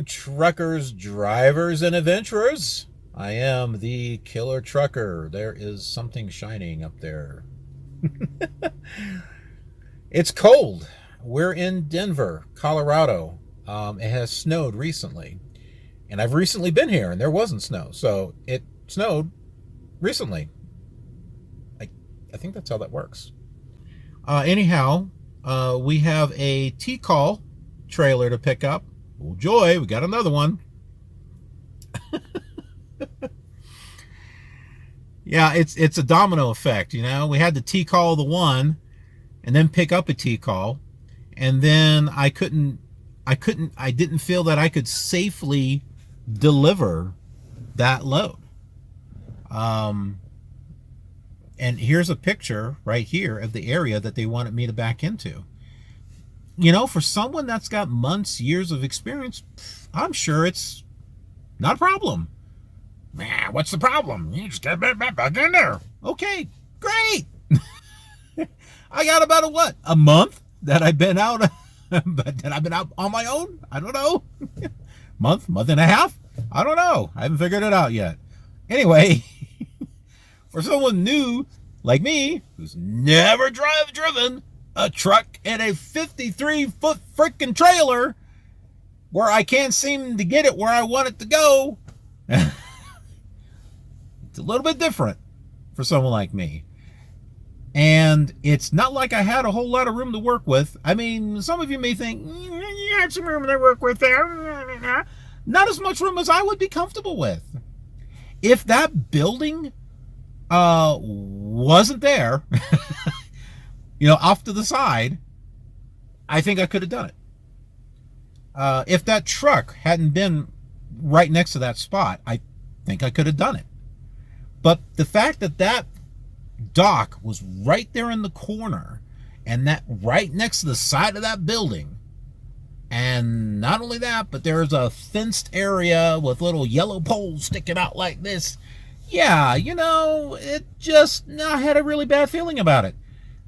truckers, drivers, and adventurers. I am the killer trucker. There is something shining up there. It's cold. We're in Denver, Colorado. It has snowed recently. And I've recently been here and there wasn't snow. So it snowed recently. I think that's how that works. Anyhow, we have a T-Call trailer to pick up. Oh joy, we got another one. Yeah, it's a domino effect, you know. We had the T-Call the one, and then pick up a T-Call, and then I didn't feel that I could safely deliver that load. And here's a picture right here of the area that they wanted me to back into. You know, for someone that's got months, years of experience, I'm sure it's not a problem. Man, what's the problem? You just get back in there. Okay, great. I got about a month that I've been out, that I've been out on my own. I don't know. month and a half. I don't know. I haven't figured it out yet. Anyway, for someone new like me, who's never driven a truck and a 53-foot freaking trailer where I can't seem to get it where I want it to go, it's a little bit different for someone like me. And it's not like I had a whole lot of room to work with. I mean, some of you may think, you had some room to work with there. Not as much room as I would be comfortable with. If that building wasn't there, you know, off to the side, I think I could have done it. If that truck hadn't been right next to that spot, I think I could have done it. But the fact that that dock was right there in the corner, and that right next to the side of that building, and not only that, but there's a fenced area with little yellow poles sticking out like this. Yeah, you know, I had a really bad feeling about it.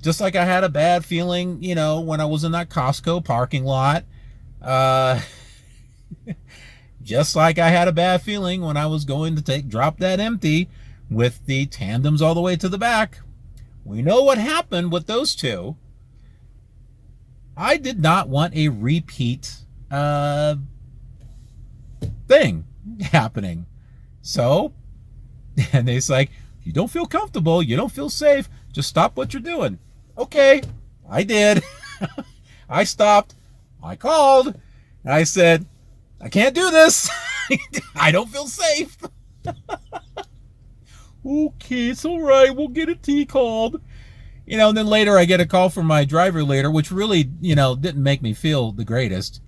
Just like I had a bad feeling, you know, when I was in that Costco parking lot. Just like I had a bad feeling when I was going to drop that empty with the tandems all the way to the back. We know what happened with those two. I did not want a repeat thing happening. So, and it's like, if you don't feel comfortable, you don't feel safe, just stop what you're doing. Okay, I did. I stopped. I called. And I said, I can't do this. I don't feel safe. Okay, it's all right. We'll get a T-called. You know, and then later I get a call from my driver later, which really, you know, didn't make me feel the greatest.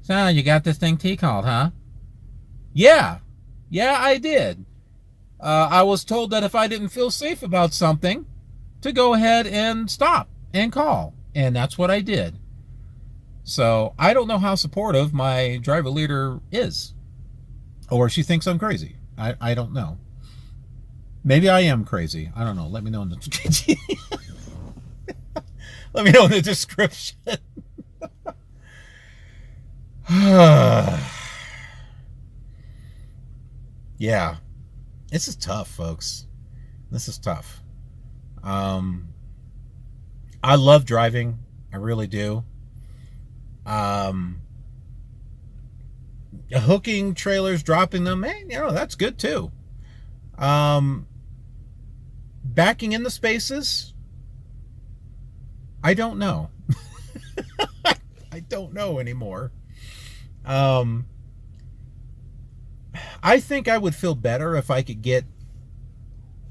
So, you got this thing T-called, huh? Yeah, I did. I was told that if I didn't feel safe about something, to go ahead and stop and call. And that's what I did. So, I don't know how supportive my driver leader is. Or she thinks I'm crazy. I don't know. Maybe I am crazy. I don't know. Let me know in the let me know in the description. Yeah. This is tough, folks. This is tough. I love driving. I really do. Hooking trailers, dropping them, hey, you know, that's good too. Backing in the spaces, I don't know. I don't know anymore. I think I would feel better if I could get,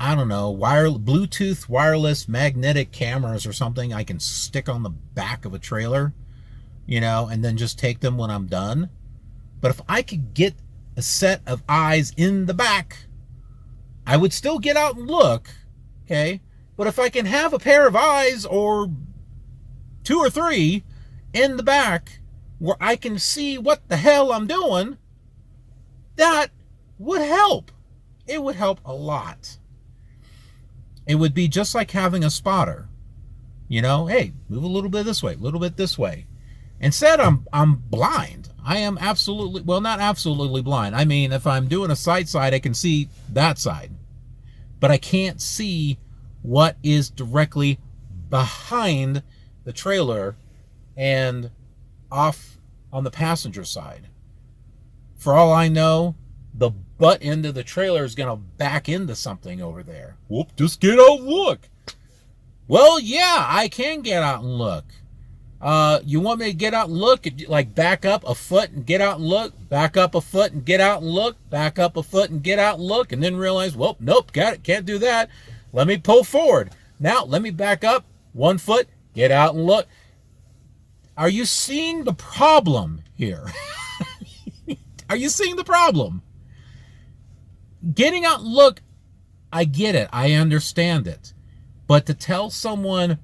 I don't know, Bluetooth wireless magnetic cameras or something I can stick on the back of a trailer, you know, and then just take them when I'm done. But if I could get a set of eyes in the back, I would still get out and look, okay? But if I can have a pair of eyes or 2 or 3 in the back where I can see what the hell I'm doing, that would help. It would help a lot. It would be just like having a spotter. You know, hey, move a little bit this way, a little bit this way. Instead, I'm blind. I am absolutely, well, not absolutely blind. I mean, if I'm doing a side, I can see that side. But I can't see what is directly behind the trailer and off on the passenger side. For all I know, the butt end of the trailer is going to back into something over there. Whoop, just get out and look. Well, yeah, I can get out and look. You want me to get out and look, like back up a foot and get out and look, back up a foot and get out and look, back up a foot and get out and look, and then realize, well, nope, got it, can't do that. Let me pull forward. Now, let me back up 1 foot, get out and look. Are you seeing the problem here? Are you seeing the problem? Getting out and look, I get it, I understand it. But to tell someone,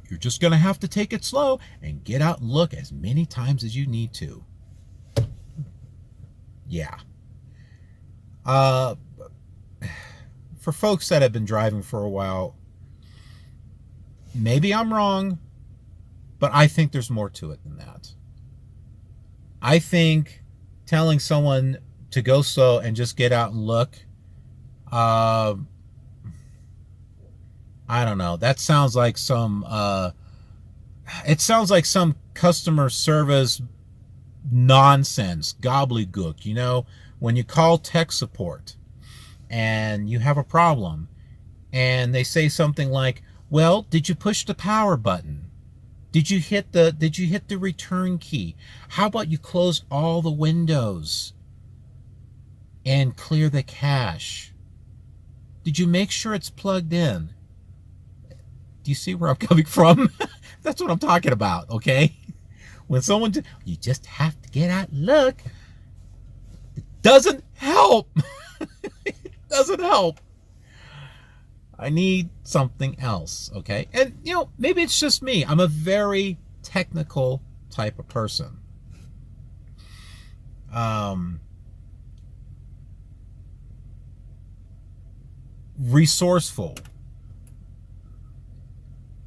you're just going to have to take it slow and get out and look as many times as you need to. Yeah. For folks that have been driving for a while, maybe I'm wrong, but I think there's more to it than that. I think telling someone to go slow and just get out and look, I don't know. That sounds like some, it sounds like some customer service nonsense, gobbledygook, you know, when you call tech support and you have a problem and they say something like, well, did you push the power button? Did you hit the return key? How about you close all the windows and clear the cache? Did you make sure it's plugged in? Do you see where I'm coming from? That's what I'm talking about, okay? When someone, you just have to get out and look. It doesn't help. It doesn't help. I need something else, okay? And, you know, maybe it's just me. I'm a very technical type of person. Resourceful.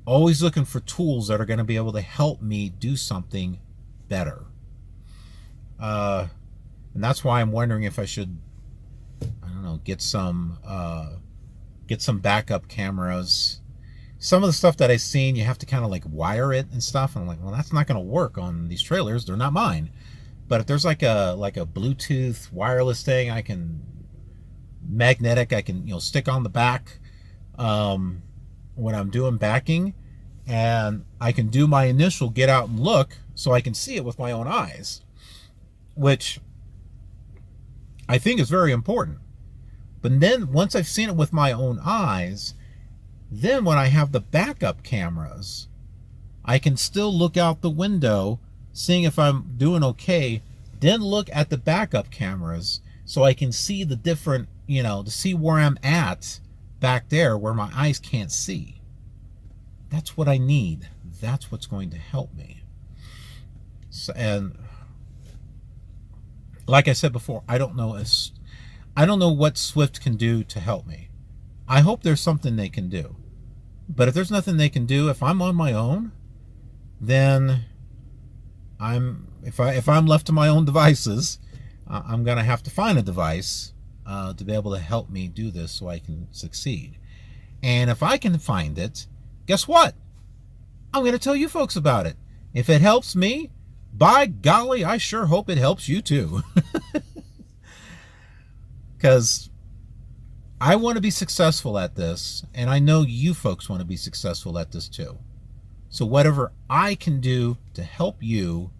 Always looking for tools that are going to be able to help me do something better. And that's why I'm wondering if I should, I don't know, get some backup cameras. Some of the stuff that I've seen, you have to kind of like wire it and stuff. And I'm like, well, that's not going to work on these trailers. They're not mine. But if there's like a Bluetooth wireless thing, I can magnetic, I can, you know, stick on the back when I'm doing backing, and I can do my initial get out and look so I can see it with my own eyes, which I think is very important. But then once I've seen it with my own eyes, then when I have the backup cameras, I can still look out the window, seeing if I'm doing okay, then look at the backup cameras so I can see the different, you know, to see where I'm at back there where my eyes can't see. That's what I need. That's what's going to help me. So, and like I said before, I don't know what Swift can do to help me. I hope there's something they can do. But if there's nothing they can do, if I'm on my own, then if I'm left to my own devices, I'm gonna have to find a device to be able to help me do this so I can succeed. And if I can find it, guess what? I'm going to tell you folks about it. If it helps me, by golly, I sure hope it helps you too. Because I want to be successful at this, and I know you folks want to be successful at this too. So whatever I can do to help you,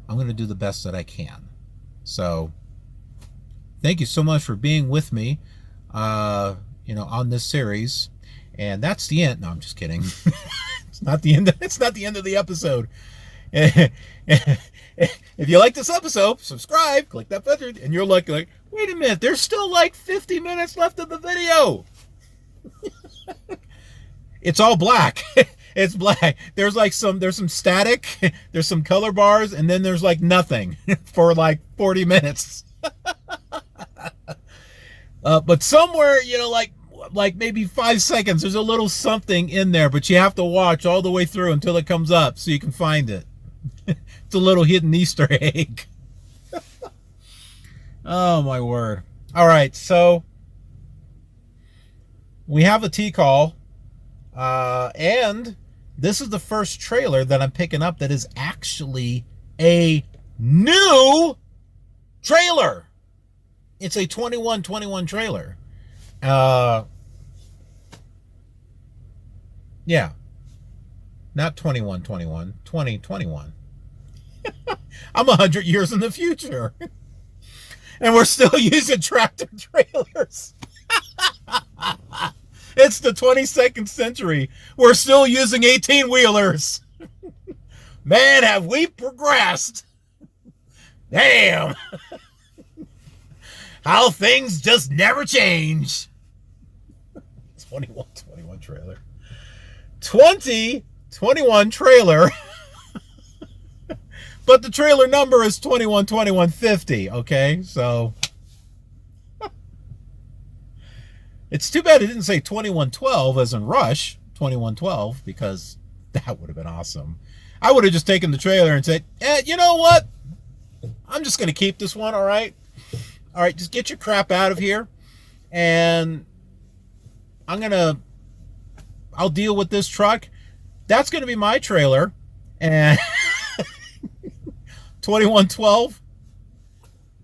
I'm going to do the best that I can. So thank you so much for being with me, you know, on this series. And that's the end. No, I'm just kidding. It's not the end. It's not the end of the episode. If you like this episode, subscribe, click that button, and you're like, wait a minute, there's still like 50 minutes left of the video. It's all black. It's black. There's some static, there's some color bars, and then there's like nothing for like 40 minutes. But somewhere, you know, like maybe 5 seconds, there's a little something in there, but you have to watch all the way through until it comes up so you can find it. It's a little hidden Easter egg. Oh, my word. All right, so we have a T-call, and this is the first trailer that I'm picking up that is actually a new trailer. It's a 2121 trailer. Yeah. Not 2121, 2021. I'm 100 years in the future. And we're still using tractor trailers. It's the 22nd century. We're still using 18-wheelers. Man, have we progressed. Damn. How things just never change. 2121 trailer. 2021 trailer. But the trailer number is 212150, okay? So it's too bad it didn't say 2112 as in Rush, 2112, because that would have been awesome. I would have just taken the trailer and said, you know what? I'm just going to keep this one, all right? All right, just get your crap out of here. And I'll deal with this truck. That's going to be my trailer. And 2112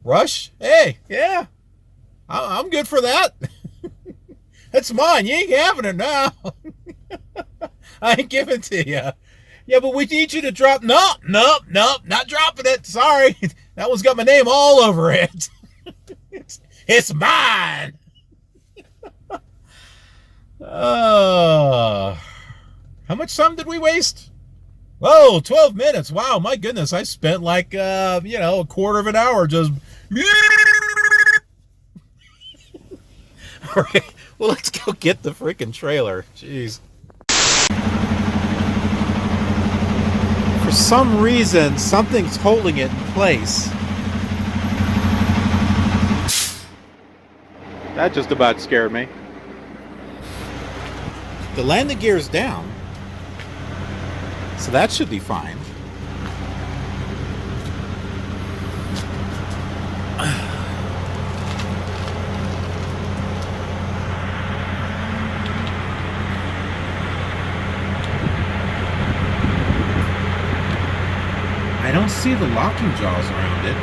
Rush, hey, yeah, I'm good for that. That's mine. You ain't having it now. I ain't giving it to you. Yeah, but we need you to drop. Nope, not dropping it. Sorry, that one's got my name all over it. It's mine. How much time did we waste? Whoa, 12 minutes. Wow, my goodness. I spent like, a quarter of an hour just... All right, well, let's go get the freaking trailer. Jeez. For some reason, something's holding it in place. That just about scared me. The landing gear's down. So that should be fine. I don't see the locking jaws around it.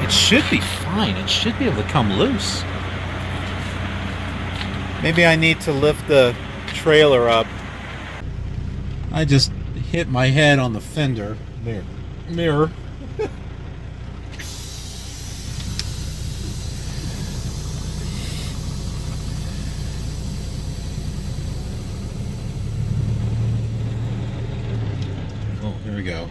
It should be fine. It should be able to come loose. Maybe I need to lift the trailer up. I just hit my head on the fender. There. Mirror. Oh, here we go.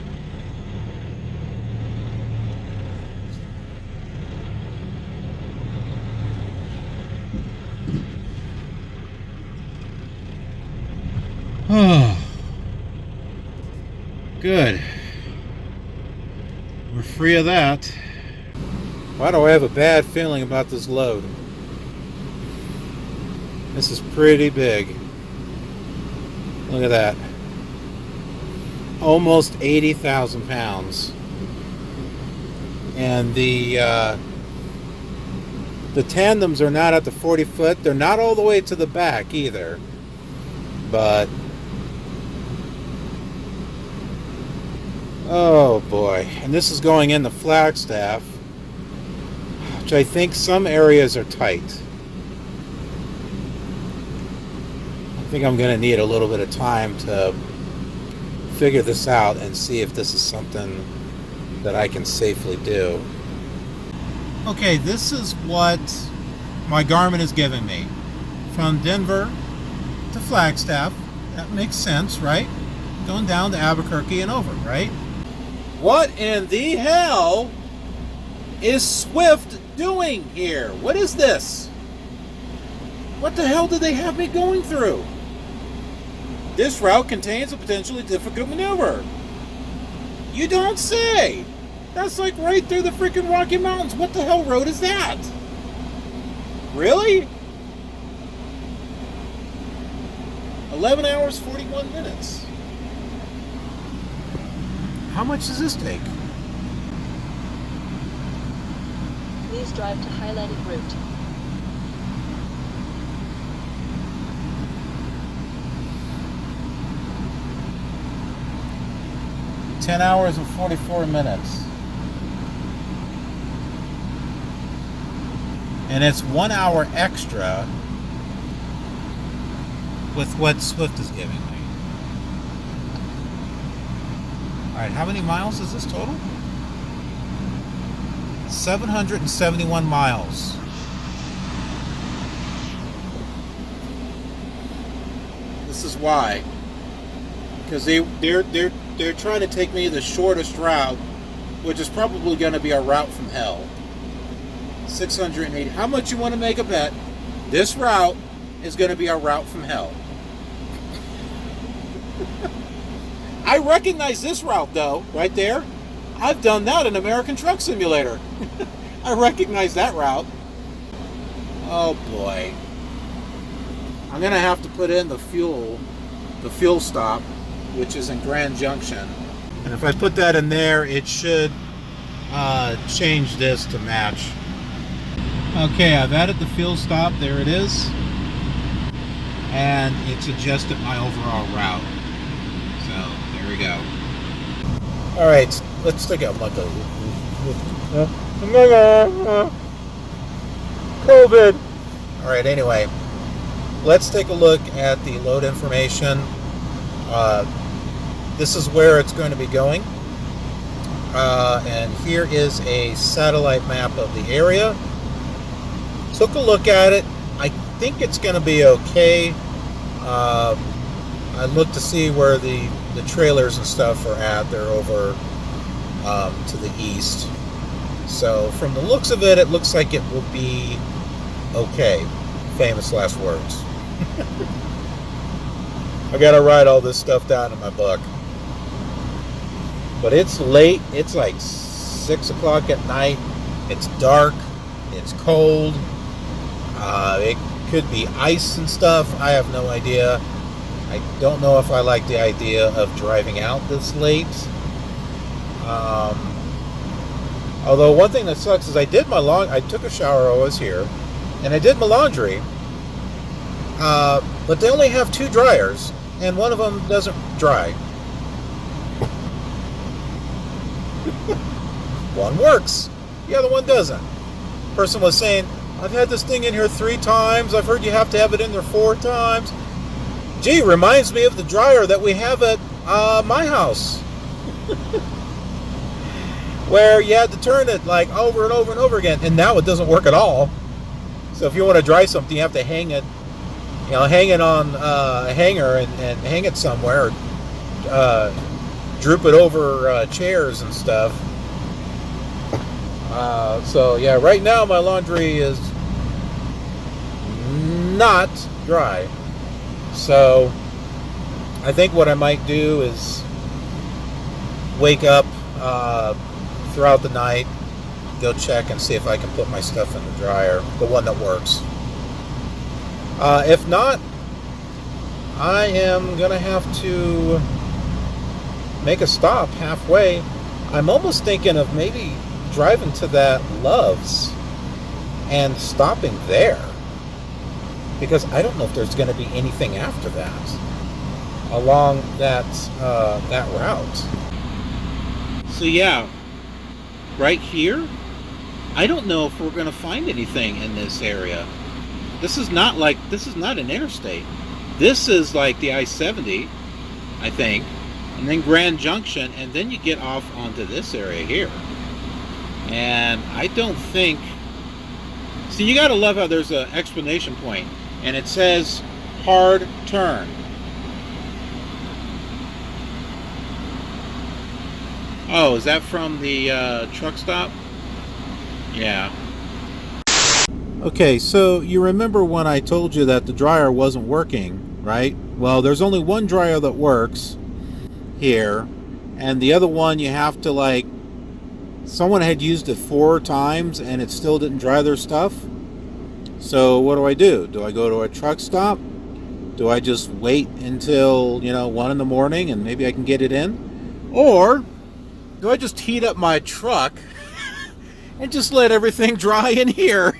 Oh. Good. We're free of that. Why do I have a bad feeling about this load? This is pretty big. Look at that. Almost 80,000 pounds. And the tandems are not at the 40 foot. They're not all the way to the back either. But oh boy, and this is going into Flagstaff, which I think some areas are tight. I think I'm going to need a little bit of time to figure this out and see if this is something that I can safely do. Okay, this is what my Garmin is giving me. From Denver to Flagstaff, that makes sense, right? Going down to Albuquerque and over, right? What in the hell is Swift doing here? What is this? What the hell did they have me going through? This route contains a potentially difficult maneuver. You don't say. That's like right through the freaking Rocky Mountains. What the hell road is that? Really? 11 hours, 41 minutes. How much does this take? Please drive to highlighted route. 10 hours and 44 minutes. And it's 1 hour extra with what Swift is giving me. Alright, how many miles is this total? 771 miles. This is why. Because they're trying to take me the shortest route, which is probably going to be a route from hell. 680. How much you want to make a bet? This route is going to be a route from hell. I recognize this route though, right there. I've done that in American Truck Simulator. I recognize that route. Oh boy. I'm going to have to put in the fuel stop, which is in Grand Junction. And if I put that in there, it should change this to match. Okay, I've added the fuel stop. There it is. And it's adjusted my overall route. So, there we go. Alright, let's take a look at COVID. Alright, anyway. Let's take a look at the load information. This is where it's going to be going. And here is a satellite map of the area. Took a look at it. I think it's going to be okay. I looked to see where the trailers and stuff are at. They're over to the east. So from the looks of it, it looks like it will be okay. Famous last words. I gotta write all this stuff down in my book. But it's late. It's like 6 o'clock at night. It's dark. It's cold. It could be ice and stuff. I have no idea. I don't know if I like the idea of driving out this late. Although one thing that sucks is I took a shower while I was here, and I did my laundry. But they only have 2 dryers, and one of them doesn't dry. One works, the other one doesn't. Person was saying, I've had this thing in here 3 times. I've heard you have to have it in there 4 times. Gee, reminds me of the dryer that we have at my house. Where you had to turn it like over and over and over again, and now it doesn't work at all. So if you want to dry something, you have to hang it, hang it on a hanger and hang it somewhere, or droop it over chairs and stuff. So yeah, right now my laundry is not dry. So I think what I might do is wake up throughout the night, go check and see if I can put my stuff in the dryer, the one that works. If not, I am gonna have to make a stop halfway. I'm almost thinking of maybe driving to that Love's and stopping there, because I don't know if there's going to be anything after that along that route. So yeah, right here, I don't know if we're going to find anything in this area. This is not an interstate. This is like the I-70, I think, and then Grand Junction, and then you get off onto this area here. And I don't think... See, you gotta love how there's an explanation point, and it says hard turn. Oh, is that from the truck stop? Yeah. Okay, so you remember when I told you that the dryer wasn't working, right? Well, there's only one dryer that works here, and the other one you have to like... Someone had used it 4 times and it still didn't dry their stuff. So what do? Do I go to a truck stop? Do I just wait until, 1 in the morning and maybe I can get it in? Or do I just heat up my truck and just let everything dry in here?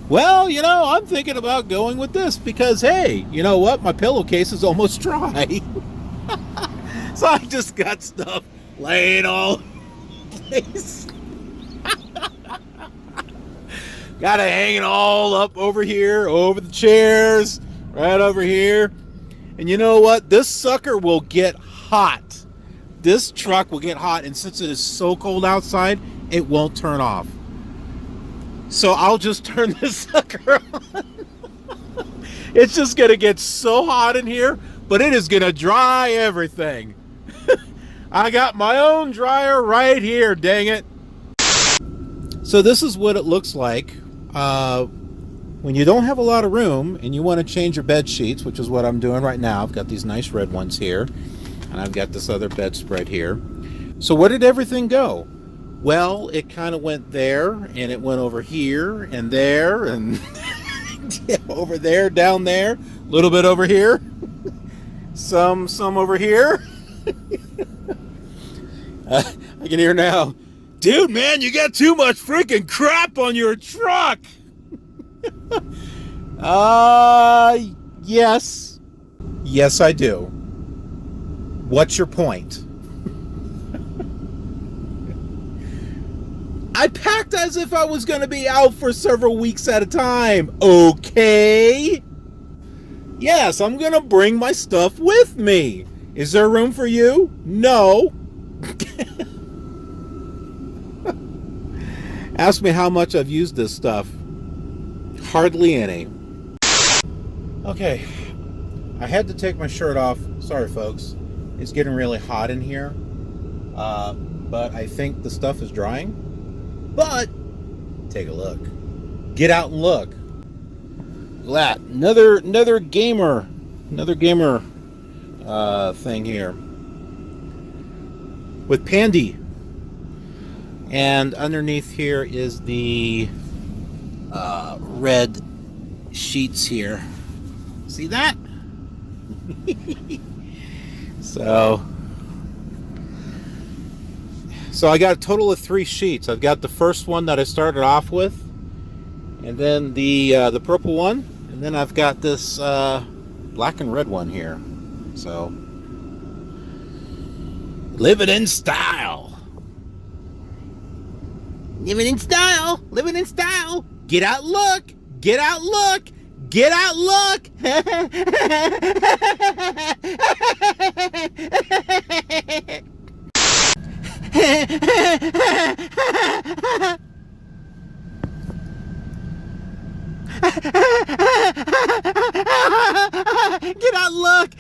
Well, you know, I'm thinking about going with this because, hey, you know what? My pillowcase is almost dry. So I just got stuff laying all over the place. Got it hanging all up over here, over the chairs, right over here. And you know what? This sucker will get hot. This truck will get hot, and since it is so cold outside, it won't turn off. So I'll just turn this sucker on. It's just gonna get so hot in here, but it is gonna dry everything. I got my own dryer right here, dang it. So this is what it looks like when you don't have a lot of room and you want to change your bed sheets, which is what I'm doing right now. I've got these nice red ones here, and I've got this other bedspread here. So where did everything go? Well, it kind of went there, and it went over here, and there, and over there, down there, a little bit over here, some over here. I can hear now, dude, man, you got too much freaking crap on your truck. Yes. Yes, I do. What's your point? I packed as if I was going to be out for several weeks at a time. Okay. Yes, I'm going to bring my stuff with me. Is there room for you? No. Ask me how much I've used this stuff. Hardly any. Okay. I had to take my shirt off. Sorry, folks. It's getting really hot in here. But I think the stuff is drying. But take a look. Get out and look. Look at that. Another gamer thing here with Pandy. And underneath here is the red sheets here. See that? So I got a total of 3 sheets. I've got the first one that I started off with, and then the purple one, and then I've got this black and red one here. So living in style. Living in style. Living in style. Get out, look. Get out, look. Get out, look. Get out, look.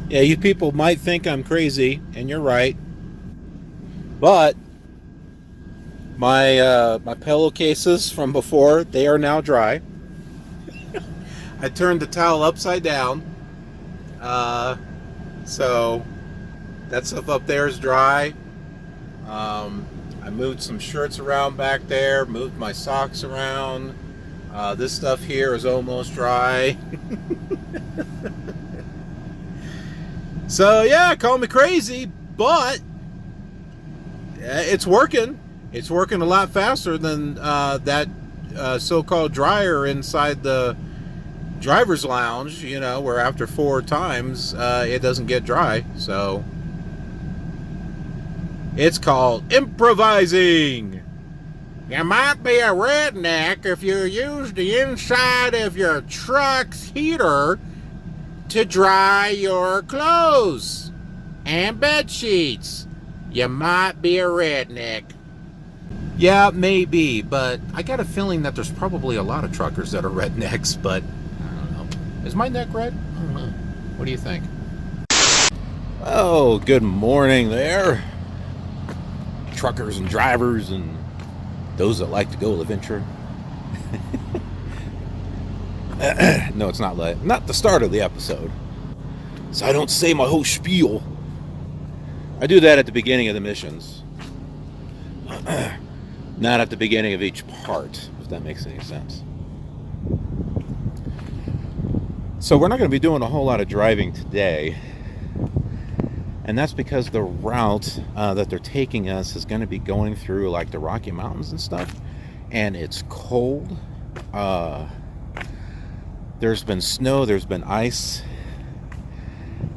Yeah, you people might think I'm crazy, and you're right. But my pillowcases from before, they are now dry. I turned the towel upside down. So that stuff up there is dry. I moved some shirts around back there, moved my socks around. This stuff here is almost dry. So yeah, call me crazy, but it's working. It's working a lot faster than that so-called dryer inside the driver's lounge, you know, where after 4 times it doesn't get dry. So it's called improvising. You might be a redneck if you use the inside of your truck's heater to dry your clothes and bed sheets. You might be a redneck. Yeah, maybe, but I got a feeling that there's probably a lot of truckers that are rednecks, but I don't know. Is my neck red? I don't know. What do you think? Oh, good morning there. Truckers and drivers and those that like to go adventure. No, it's not the start of the episode. So I don't say my whole spiel. I do that at the beginning of the missions. Not at the beginning of each part, if that makes any sense. So we're not going to be doing a whole lot of driving today. And that's because the route that they're taking us is going to be going through like the Rocky Mountains and stuff, and it's cold. There's been snow, there's been ice,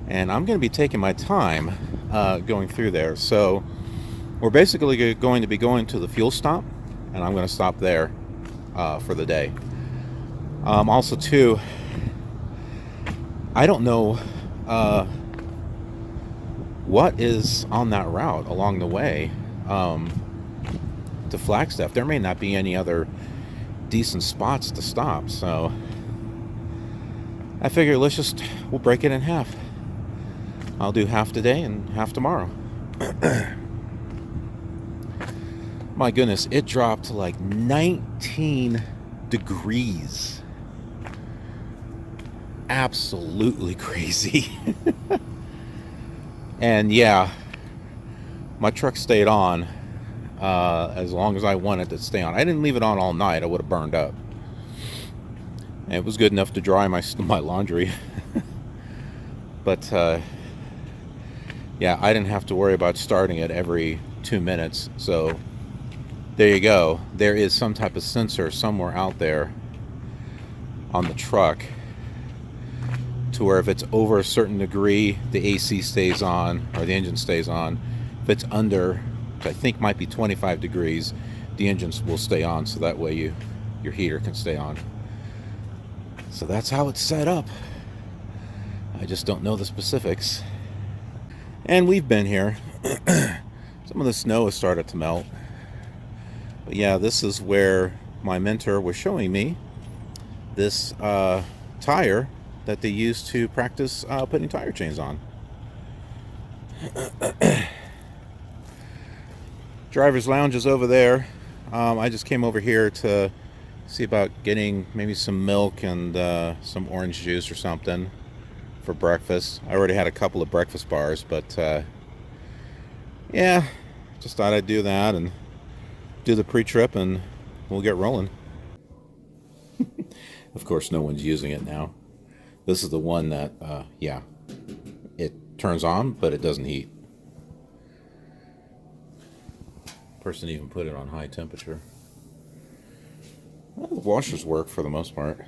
and I'm going to be taking my time going through there. So we're basically going to be going to the fuel stop, and I'm going to stop there for the day. Also too, I don't know what is on that route along the way to Flagstaff. There may not be any other decent spots to stop, so I figure we'll break it in half. I'll do half today and half tomorrow. My goodness, it dropped to like 19 degrees. Absolutely crazy. And yeah, my truck stayed on as long as I wanted it to stay on. I didn't leave it on all night. I would have burned up. And it was good enough to dry my laundry. But yeah, I didn't have to worry about starting it every 2 minutes. So there you go. There is some type of sensor somewhere out there on the truck to where if it's over a certain degree, the AC stays on, or the engine stays on. If it's under, which I think might be 25 degrees, the engines will stay on, so that way your heater can stay on. So that's how it's set up. I just don't know the specifics. And we've been here. Some of the snow has started to melt. But yeah, this is where my mentor was showing me this tire that they use to practice putting tire chains on. Driver's lounge is over there. I just came over here to see about getting maybe some milk and some orange juice or something for breakfast. I already had a couple of breakfast bars, but yeah, just thought I'd do that and do the pre-trip and we'll get rolling. Of course, no one's using it now. This is the one that, yeah, it turns on, but it doesn't heat. Person even put it on high temperature. Well, the washers work for the most part.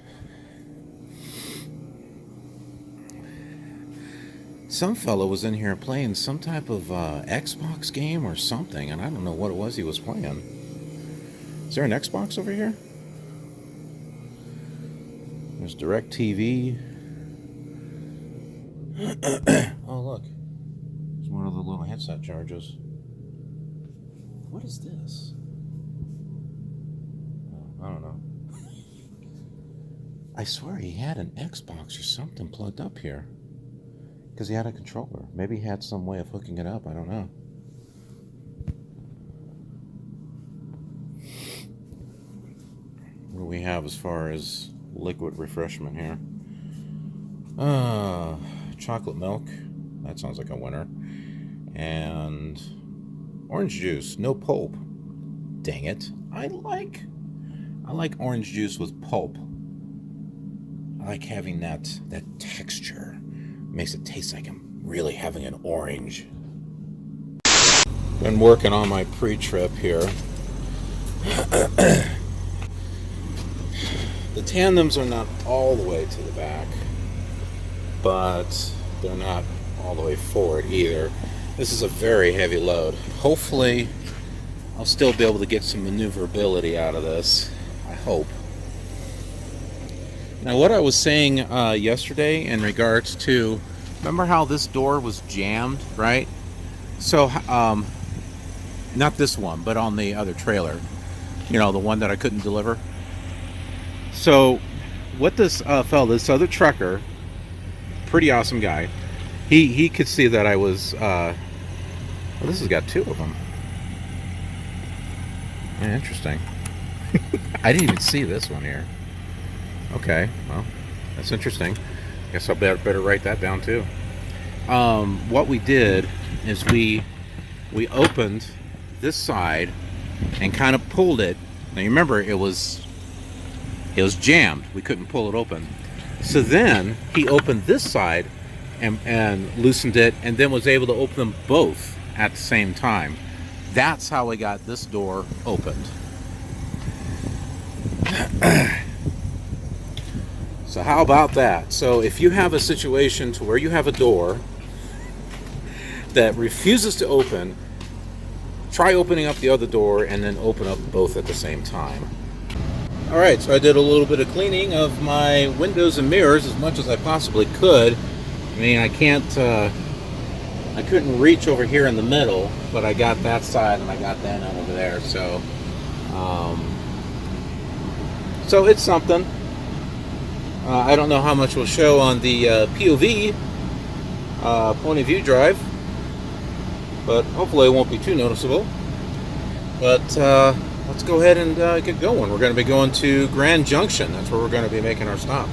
Some fellow was in here playing some type of Xbox game or something, and I don't know what it was he was playing. Is there an Xbox over here? There's DirecTV. Oh, look. There's one of the little headset chargers. What is this? Oh, I don't know. I swear he had an Xbox or something plugged up here. Because he had a controller. Maybe he had some way of hooking it up. I don't know. What do we have as far as liquid refreshment here? Chocolate milk. That sounds like a winner. And orange juice. No pulp. Dang it. I like orange juice with pulp. I like having that texture. Makes it taste like I'm really having an orange. Been working on my pre-trip here. The tandems are not all the way to the back, but they're not all the way forward either. This is a very heavy load. Hopefully, I'll still be able to get some maneuverability out of this. I hope. Now, what I was saying yesterday in regards to, remember how this door was jammed, right? So, not this one, but on the other trailer. You know, the one that I couldn't deliver. So, what this this other trucker, pretty awesome guy, he could see that I was, well, this has got two of them. Yeah, interesting. I didn't even see this one here. Okay, well, that's interesting. Guess I better write that down too. What we did is we opened this side and kind of pulled it. Now you remember it was jammed. We couldn't pull it open. So then he opened this side and loosened it, and then was able to open them both at the same time. That's how I got this door opened. So how about that? So if you have a situation to where you have a door that refuses to open, try opening up the other door and then open up both at the same time. Alright, so I did a little bit of cleaning of my windows and mirrors as much as I possibly could. I mean, I couldn't reach over here in the middle, but I got that side and I got that one over there, so so it's something. I don't know how much will show on the POV, point of view drive, but hopefully it won't be too noticeable. But let's go ahead and get going. We're going to be going to Grand Junction. That's where we're going to be making our stop.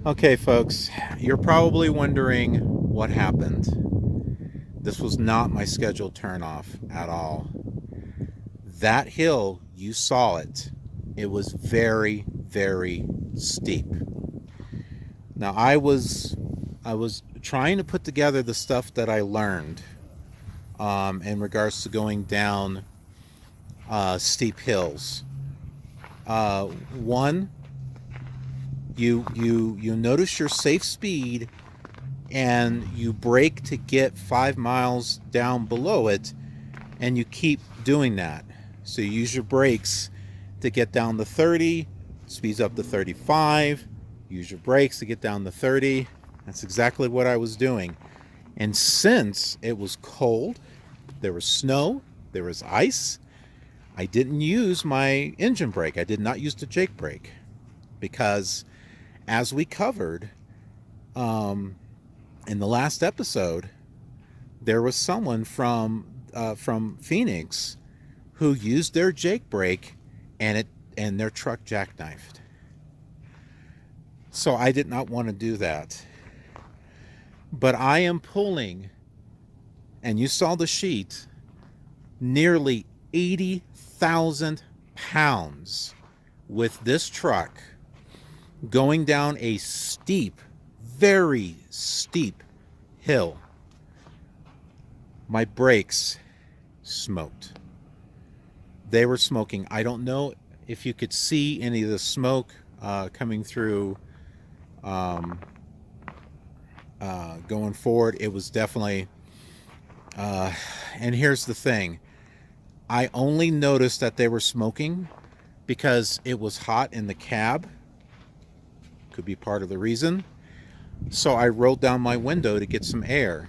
Okay, folks, you're probably wondering what happened. This was not my scheduled turnoff at all. That hill, you saw it. It was very, very steep. Now I was trying to put together the stuff that I learned in regards to going down steep hills. One, you notice your safe speed and you brake to get 5 miles down below it, and you keep doing that. So you use your brakes to get down to 30, speeds up to 35, use your brakes to get down to 30. That's exactly what I was doing. And since it was cold, there was snow, there was ice, I didn't use my engine brake. I did not use the Jake brake because, as we covered in the last episode, there was someone from Phoenix who used their Jake brake and their truck jackknifed. So I did not want to do that. But I am pulling, and you saw the sheet, nearly 80,000 pounds with this truck going down a steep, very steep hill. My brakes smoked. They were smoking. I don't know if you could see any of the smoke coming through going forward. It was definitely and here's the thing, I only noticed that they were smoking because it was hot in the cab. Could be part of the reason. So I rolled down my window to get some air,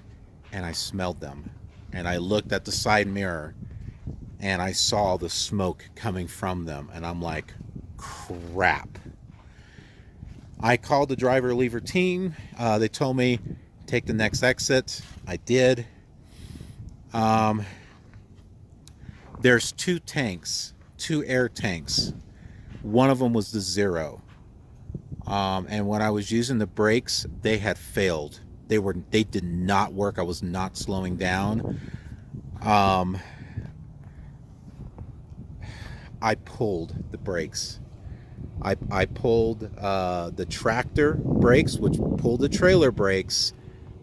and I smelled them. And I looked at the side mirror, and I saw the smoke coming from them, and I'm like, crap. I called the driver lever team. They told me, take the next exit. I did. There's two tanks, two air tanks. One of them was the zero. And when I was using the brakes, they had failed. They did not work. I was not slowing down. I pulled the brakes. I pulled the tractor brakes, which pulled the trailer brakes.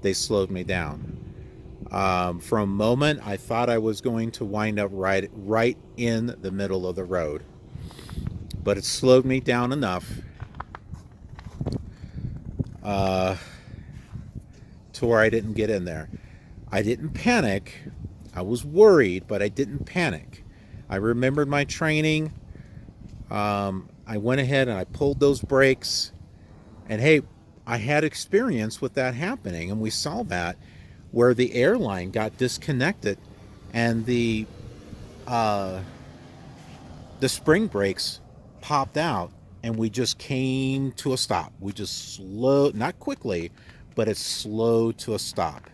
They slowed me down. For a moment, I thought I was going to wind up right in the middle of the road, but it slowed me down enough to where I didn't get in there. I didn't panic. I was worried, but I didn't panic. I remembered my training. I went ahead and I pulled those brakes, and hey, I had experience with that happening, and we saw that where the airline got disconnected and the spring brakes popped out, and we just came to a stop. We just slowed, not quickly, but it slowed to a stop.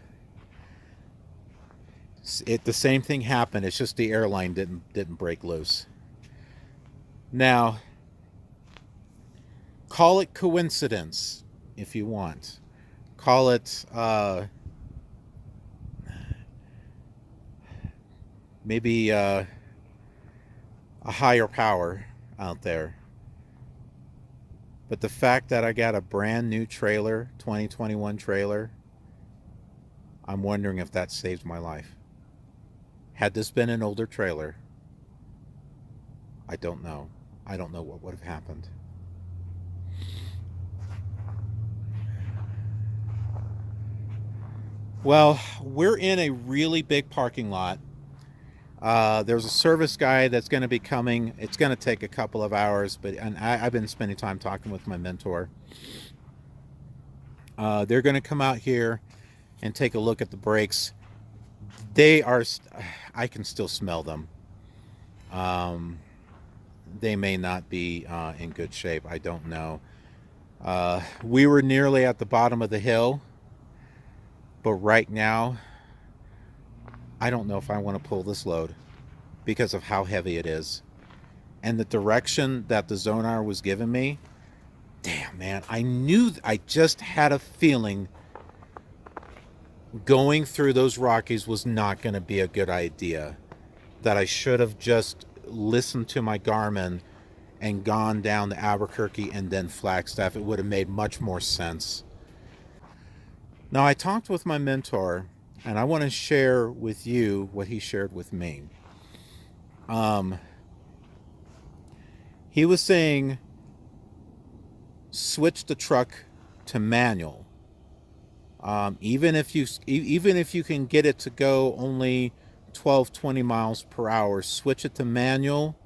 The same thing happened. It's just the airline didn't break loose. Now, call it coincidence if you want. Call it maybe a higher power out there. But the fact that I got a brand new trailer, 2021 trailer, I'm wondering if that saved my life. Had this been an older trailer, I don't know. I don't know what would have happened. Well, we're in a really big parking lot. There's a service guy that's going to be coming. It's going to take a couple of hours, but I've been spending time talking with my mentor. They're going to come out here and take a look at the brakes. They are, I can still smell them. They may not be in good shape. I don't know. We were nearly at the bottom of the hill, but right now, I don't know if I want to pull this load because of how heavy it is. And the direction that the Zonar was giving me, damn, man, I just had a feeling going through those Rockies was not going to be a good idea. That I should have just listened to my Garmin and gone down to Albuquerque and then Flagstaff. It would have made much more sense. Now, I talked with my mentor, and I want to share with you what he shared with me. He was saying, switch the truck to manual. Even if you can get it to go only 12-20 miles per hour, switch it to manual.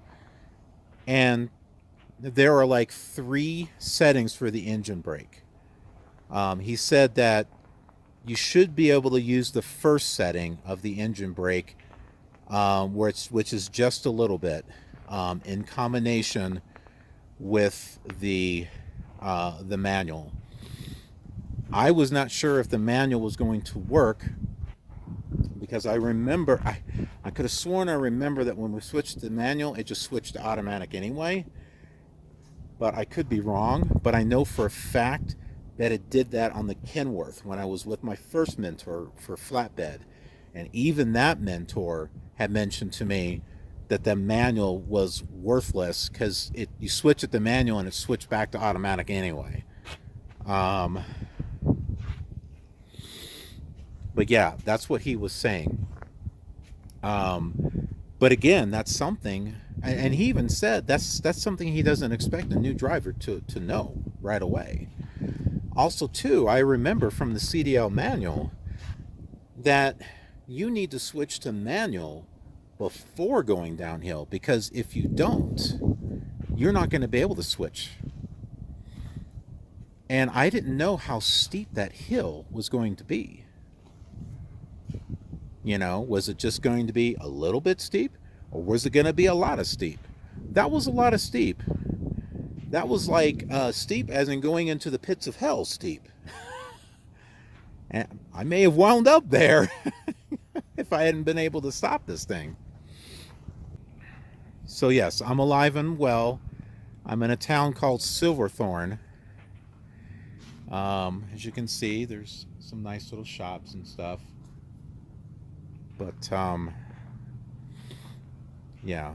And there are like 3 settings for the engine brake. He said that you should be able to use the first setting of the engine brake, which is just a little bit, in combination with the manual. I was not sure if the manual was going to work, because I remember I could have sworn I remember that when we switched to manual, it just switched to automatic anyway. But I could be wrong. But I know for a fact that it did that on the Kenworth when I was with my first mentor for flatbed. And even that mentor had mentioned to me that the manual was worthless, because you switch it to manual and it switched back to automatic anyway. But yeah, that's what he was saying. But again, that's something, and he even said that's something he doesn't expect a new driver to know right away. Also, too, I remember from the CDL manual that you need to switch to manual before going downhill, because if you don't, you're not going to be able to switch. And I didn't know how steep that hill was going to be. Was it just going to be a little bit steep, or was it going to be a lot of steep? That was a lot of steep. That was like steep as in going into the pits of hell steep. And I may have wound up there if I hadn't been able to stop this thing. So yes, I'm alive and well. I'm in a town called Silverthorne. As you can see, there's some nice little shops and stuff. But yeah,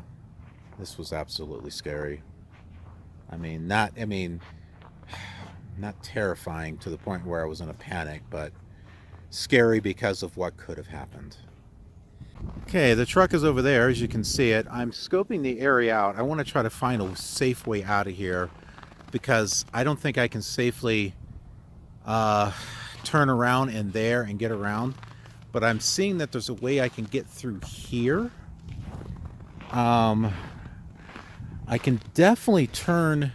this was absolutely scary. Not terrifying to the point where I was in a panic, but scary because of what could have happened. Okay, the truck is over there, as you can see it. I'm scoping the area out. I want to try to find a safe way out of here, because I don't think I can safely turn around in there and get around. But I'm seeing that there's a way I can get through here. I can definitely turn.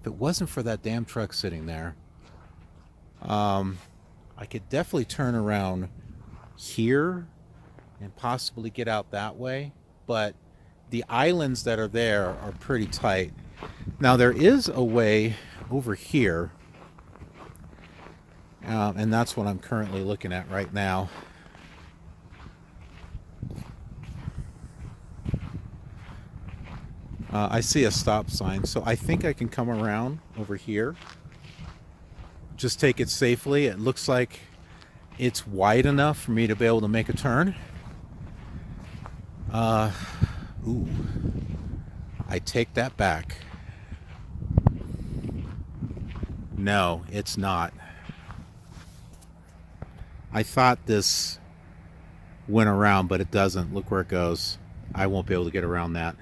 If it wasn't for that damn truck sitting there, I could definitely turn around here and possibly get out that way. But the islands that are there are pretty tight. Now there is a way over here. And that's what I'm currently looking at right now. I see a stop sign, so I think I can come around over here. Just take it safely. It looks like it's wide enough for me to be able to make a turn. Ooh. I take that back. No, it's not. I thought this went around, but it doesn't. Look where it goes. I won't be able to get around that.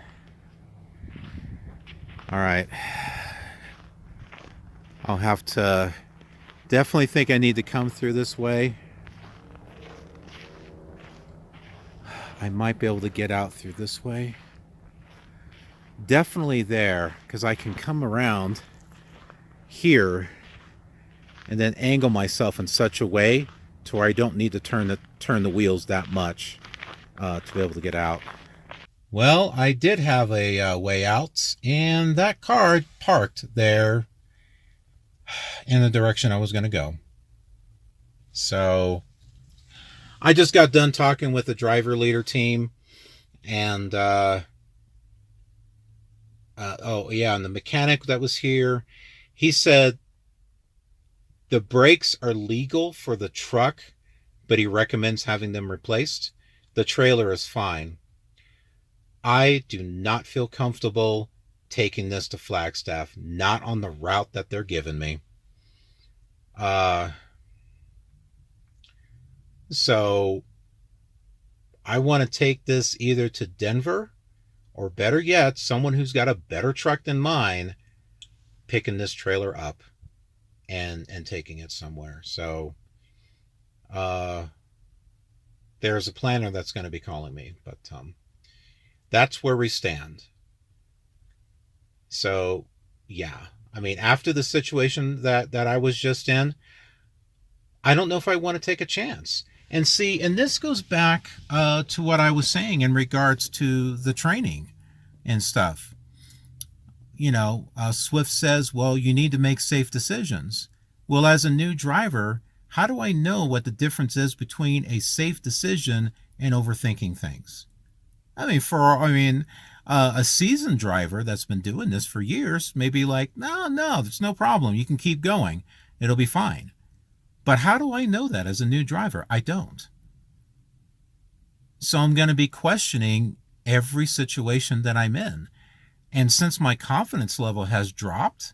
All right. I'll have to definitely think I need to come through this way. I might be able to get out through this way. Definitely there, because I can come around here and then angle myself in such a way to where I don't need to turn the wheels that much to be able to get out. Well, I did have a way out, and that car parked there in the direction I was going to go. So I just got done talking with the driver leader team, and oh yeah, and the mechanic that was here, he said the brakes are legal for the truck, but he recommends having them replaced. The trailer is fine. I do not feel comfortable taking this to Flagstaff, not on the route that they're giving me. Uh, so I want to take this either to Denver, or better yet, someone who's got a better truck than mine picking this trailer up and taking it somewhere. So uh, there's a planner that's going to be calling me, but that's where we stand. So yeah, I mean, after the situation that I was just in, I don't know if I want to take a chance. And see, and this goes back to what I was saying in regards to the training and stuff. Swift says, well, you need to make safe decisions. Well, as a new driver, how do I know what the difference is between a safe decision and overthinking things? A seasoned driver that's been doing this for years may be like, no, there's no problem. You can keep going. It'll be fine. But how do I know that as a new driver? I don't. So I'm going to be questioning every situation that I'm in. And since my confidence level has dropped,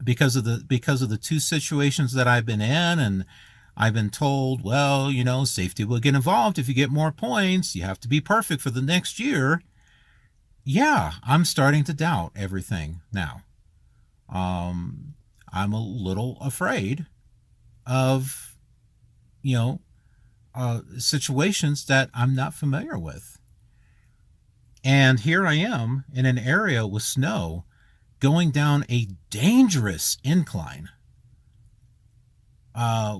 because of the two situations that I've been in, and I've been told, well, safety will get involved if you get more points. You have to be perfect for the next year. Yeah, I'm starting to doubt everything now. I'm a little afraid of, situations that I'm not familiar with. And here I am in an area with snow going down a dangerous incline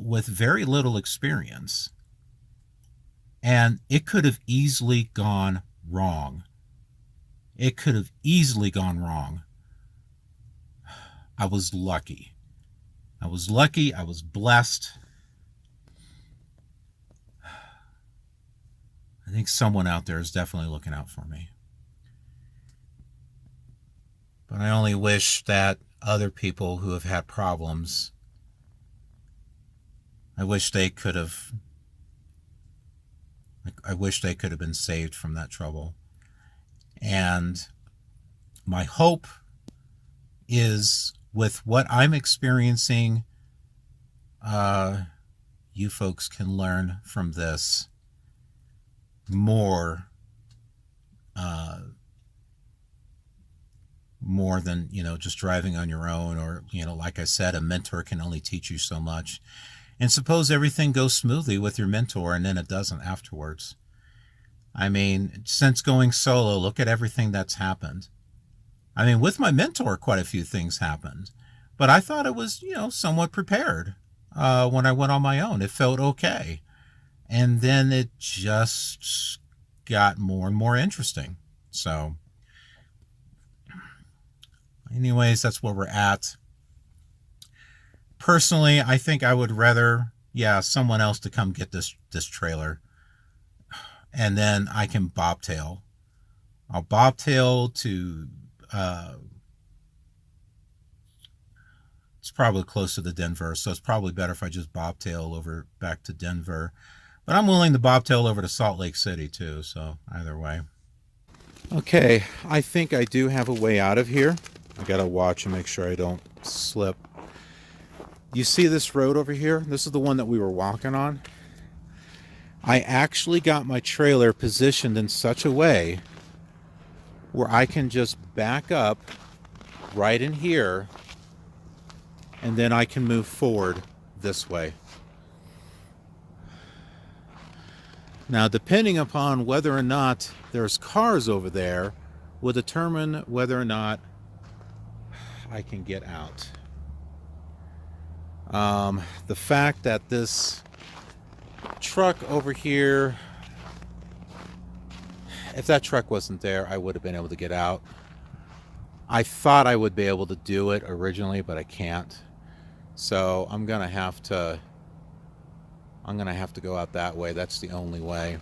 with very little experience. And it could have easily gone wrong. It could have easily gone wrong. I was lucky. I was blessed. I think someone out there is definitely looking out for me. But I only wish that other people who have had problems, I wish they could have been saved from that trouble. And my hope is, with what I'm experiencing, you folks can learn from this more than just driving on your own, or like I said, a mentor can only teach you so much. And suppose everything goes smoothly with your mentor and then it doesn't afterwards. I mean, since going solo, look at everything that's happened. I mean, with my mentor, quite a few things happened, but I thought it was somewhat prepared. When I went on my own, it felt okay. And then it just got more and more interesting. So anyways, that's where we're at. Personally, I think I would rather, someone else to come get this trailer. And then I can bobtail. I'll bobtail to, it's probably closer to Denver, so it's probably better if I just bobtail over back to Denver. But I'm willing to bobtail over to Salt Lake City too, so either way. Okay, I think I do have a way out of here. I gotta watch and make sure I don't slip. You see this road over here? This is the one that we were walking on. I actually got my trailer positioned in such a way where I can just back up right in here, and then I can move forward this way. Now, depending upon whether or not there's cars over there will determine whether or not I can get out. The fact that this truck over here, if that truck wasn't there, I would have been able to get out. I thought I would be able to do it originally, but I can't. So I'm gonna have to go out that way. That's the only way.